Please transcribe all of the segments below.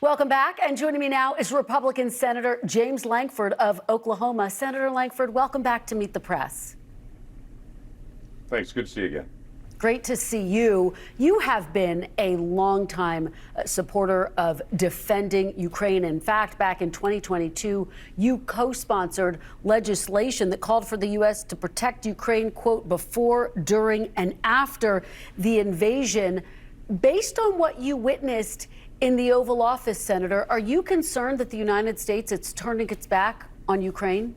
Welcome back. And joining me now is Republican Senator James Lankford of Oklahoma. Senator Lankford, welcome back to Meet the Press. Thanks. Good to see you again. Great to see you. You have been a longtime supporter of defending Ukraine. In fact, back in 2022, you co-sponsored legislation that called for the U.S. to protect Ukraine, quote, before, during, and after the invasion. Based on what you witnessed in the Oval Office, Senator, are you concerned that the United States is turning its back on Ukraine?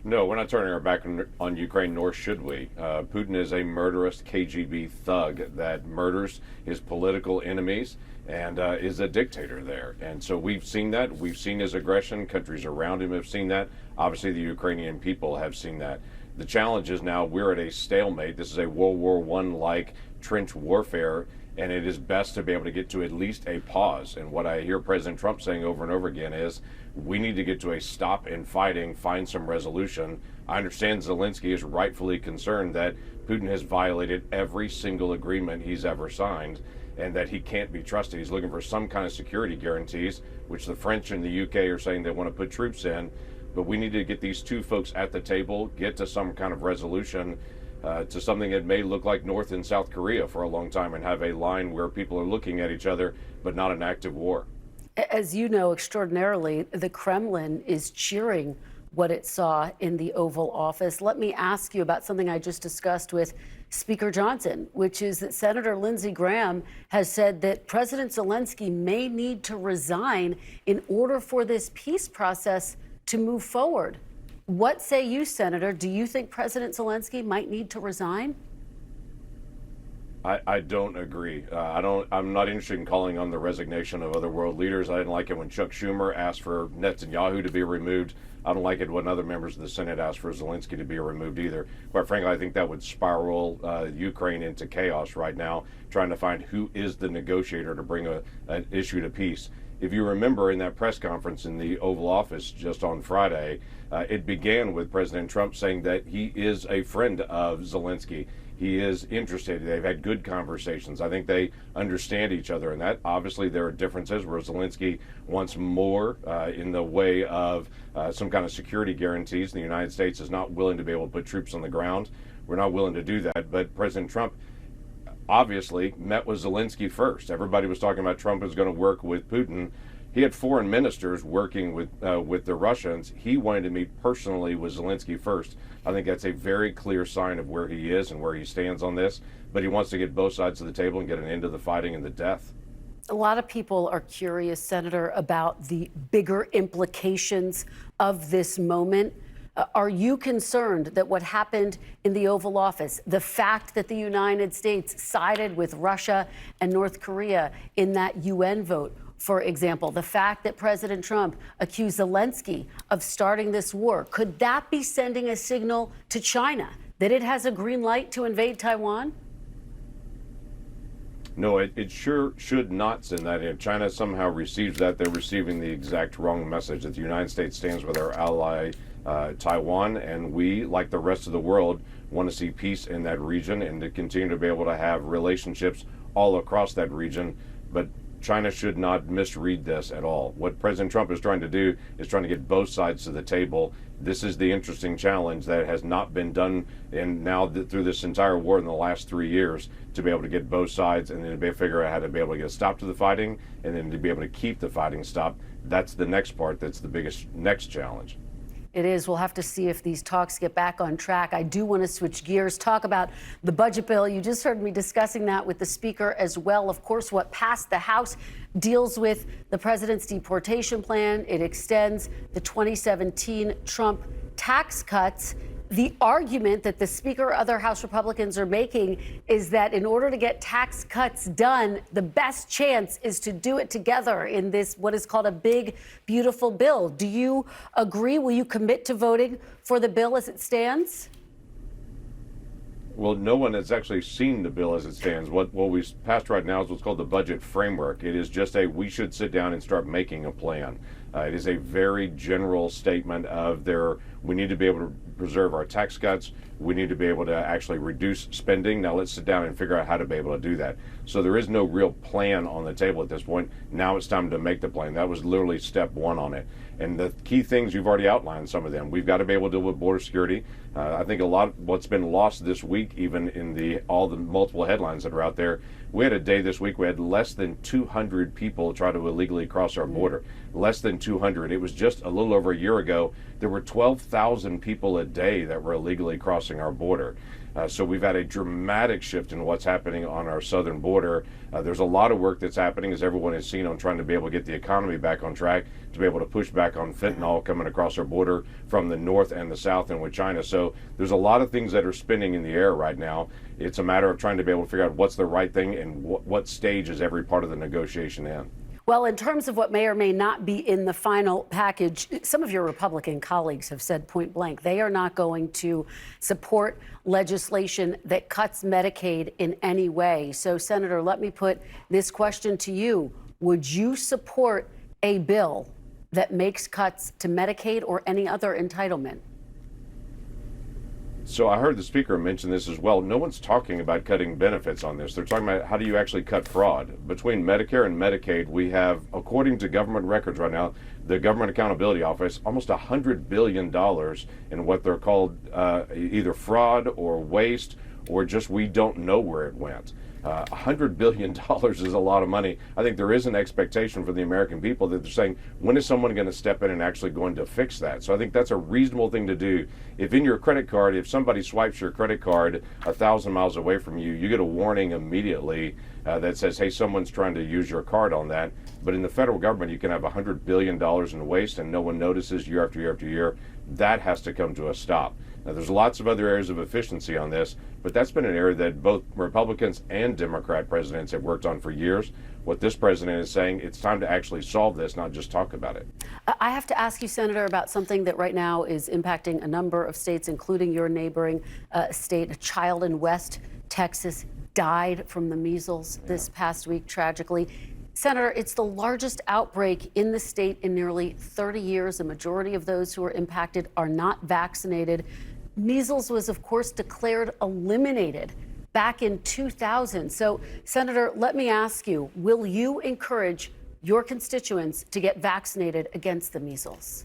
No, we're not turning our back on Ukraine, nor should we. Putin is a murderous KGB thug that murders his political enemies and is a dictator there. And so we've seen that. We've seen his aggression. Countries around him have seen that. Obviously, the Ukrainian people have seen that. The challenge is now we're at a stalemate. This is a World War I-like trench warfare, and it is best to be able to get to at least a pause. And what I hear President Trump saying over and over again is we need to get to a stop in fighting, find some resolution. I understand Zelenskyy is rightfully concerned that Putin has violated every single agreement he's ever signed and that he can't be trusted. He's looking for some kind of security guarantees, which the French and the UK are saying they want to put troops in. But we need to get these two folks at the table, get to some kind of resolution to something that may look like North and South Korea for a long time and have a line where people are looking at each other, but not an active war. As you know, extraordinarily, the Kremlin is cheering what it saw in the Oval Office. Let me ask you about something I just discussed with Speaker Johnson, which is that Senator Lindsey Graham has said that President Zelenskyy may need to resign in order for this peace process to move forward. What say you, Senator? Do you think President Zelenskyy might need to resign? I don't agree. I'm not interested in calling on the resignation of other world leaders. I didn't like it when Chuck Schumer asked for Netanyahu to be removed. I don't like it when other members of the Senate asked for Zelenskyy to be removed either. Quite frankly, I think that would spiral Ukraine into chaos right now, trying to find who is the negotiator to bring an issue to peace. If you remember in that press conference in the Oval Office just on Friday, it began with President Trump saying that he is a friend of Zelenskyy. He is interested. They've had good conversations. I think they understand each other, and that obviously there are differences where Zelenskyy wants more in the way of some kind of security guarantees. The United States is not willing to be able to put troops on the ground. We're not willing to do that, but President Trump obviously met with Zelenskyy first. Everybody was talking about Trump is going to work with Putin. He had foreign ministers working with the Russians. He wanted to meet personally with Zelenskyy first. I think that's a very clear sign of where he is and where he stands on this. But he wants to get both sides of the table and get an end to the fighting and the death. A lot of people are curious, Senator, about the bigger implications of this moment. Are you concerned that what happened in the Oval Office, the fact that the United States sided with Russia and North Korea in that UN vote, for example, the fact that President Trump accused Zelenskyy of starting this war, could that be sending a signal to China that it has a green light to invade Taiwan? No, it sure should not send that. If China somehow receives that, they're receiving the exact wrong message, that the United States stands with our ally Taiwan, and we, like the rest of the world, want to see peace in that region and to continue to be able to have relationships all across that region. But China should not misread this at all. What President Trump is trying to do is trying to get both sides to the table. This is the interesting challenge that has not been done through this entire war in the last 3 years, to be able to get both sides and then to be able to figure out how to be able to get a stop to the fighting and then to be able to keep the fighting stopped. That's the next part. That's the biggest next challenge. It is. We'll have to see if these talks get back on track. I do want to switch gears, talk about the budget bill. You just heard me discussing that with the speaker as well. Of course, what passed the House deals with the president's deportation plan. It extends the 2017 Trump tax cuts. The argument that the Speaker or other House Republicans are making is that in order to get tax cuts done, the best chance is to do it together in this, what is called a big, beautiful bill. Do you agree? Will you commit to voting for the bill as it stands? Well, no one has actually seen the bill as it stands. What we passed right now is what's called the budget framework. It is just we should sit down and start making a plan. It is a very general statement of we need to be able to preserve our tax cuts. We need to be able to actually reduce spending. Now let's sit down and figure out how to be able to do that. So there is no real plan on the table at this point. Now it's time to make the plan. That was literally step one on it. And the key things, you've already outlined some of them. We've got to be able to deal with border security. I think a lot of what's been lost this week, even in all the multiple headlines that are out there, we had a day this week we had less than 200 people try to illegally cross our border. Less than 200. It was just a little over a year ago. There were 12,000 people a day that were illegally crossing our border. So we've had a dramatic shift in what's happening on our southern border. There's a lot of work that's happening, as everyone has seen, on trying to be able to get the economy back on track, to be able to push back on fentanyl coming across our border from the north and the south and with China. So there's a lot of things that are spinning in the air right now. It's a matter of trying to be able to figure out what's the right thing and what stage is every part of the negotiation in. Well, in terms of what may or may not be in the final package, some of your Republican colleagues have said point blank they are not going to support legislation that cuts Medicaid in any way. So, Senator, let me put this question to you. Would you support a bill that makes cuts to Medicaid or any other entitlement? So I heard the speaker mention this as well. No one's talking about cutting benefits on this. They're talking about how do you actually cut fraud. Between Medicare and Medicaid, we have, according to government records right now, the Government Accountability Office, almost $100 billion in what they're called either fraud or waste, or just we don't know where it went. $100 billion is a lot of money. I think there is an expectation for the American people that they're saying, when is someone going to step in and actually going to fix that? So I think that's a reasonable thing to do. If in your credit card, if somebody swipes your credit card 1,000 miles away from you, you get a warning immediately that says, hey, someone's trying to use your card on that. But in the federal government, you can have $100 billion in waste and no one notices year after year after year. That has to come to a stop. Now, there's lots of other areas of efficiency on this, but that's been an area that both Republicans and Democrat presidents have worked on for years. What this president is saying, it's time to actually solve this, not just talk about it. I have to ask you, Senator, about something that right now is impacting a number of states, including your neighboring state. A child in West Texas died from the measles this past week, tragically. Senator, it's the largest outbreak in the state in nearly 30 years. The majority of those who are impacted are not vaccinated. Measles was, of course, declared eliminated back in 2000. So, Senator, let me ask you, will you encourage your constituents to get vaccinated against the measles?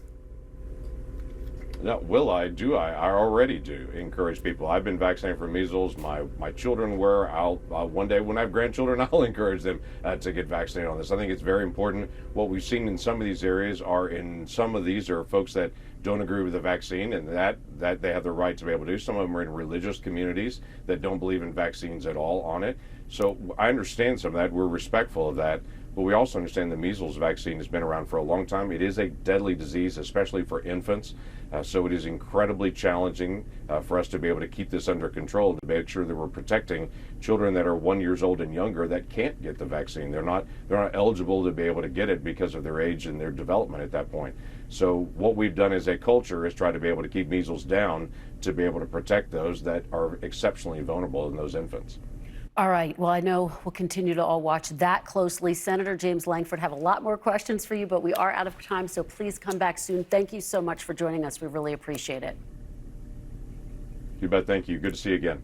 No, will I? Do I? I already do encourage people. I've been vaccinated for measles. My children were. I'll one day when I have grandchildren, I'll encourage them to get vaccinated on this. I think it's very important. What we've seen in some of these areas are folks that don't agree with the vaccine, and that they have the right to be able to do. Some of them are in religious communities that don't believe in vaccines at all on it. So I understand some of that. We're respectful of that. But we also understand the measles vaccine has been around for a long time. It is a deadly disease, especially for infants. So it is incredibly challenging for us to be able to keep this under control, to make sure that we're protecting children that are 1 year old and younger that can't get the vaccine. They're not eligible to be able to get it because of their age and their development at that point. So what we've done as a culture is try to be able to keep measles down to be able to protect those that are exceptionally vulnerable in those infants. All right. Well, I know we'll continue to all watch that closely. Senator James Lankford, have a lot more questions for you, but we are out of time, so please come back soon. Thank you so much for joining us. We really appreciate it. You bet. Thank you. Good to see you again.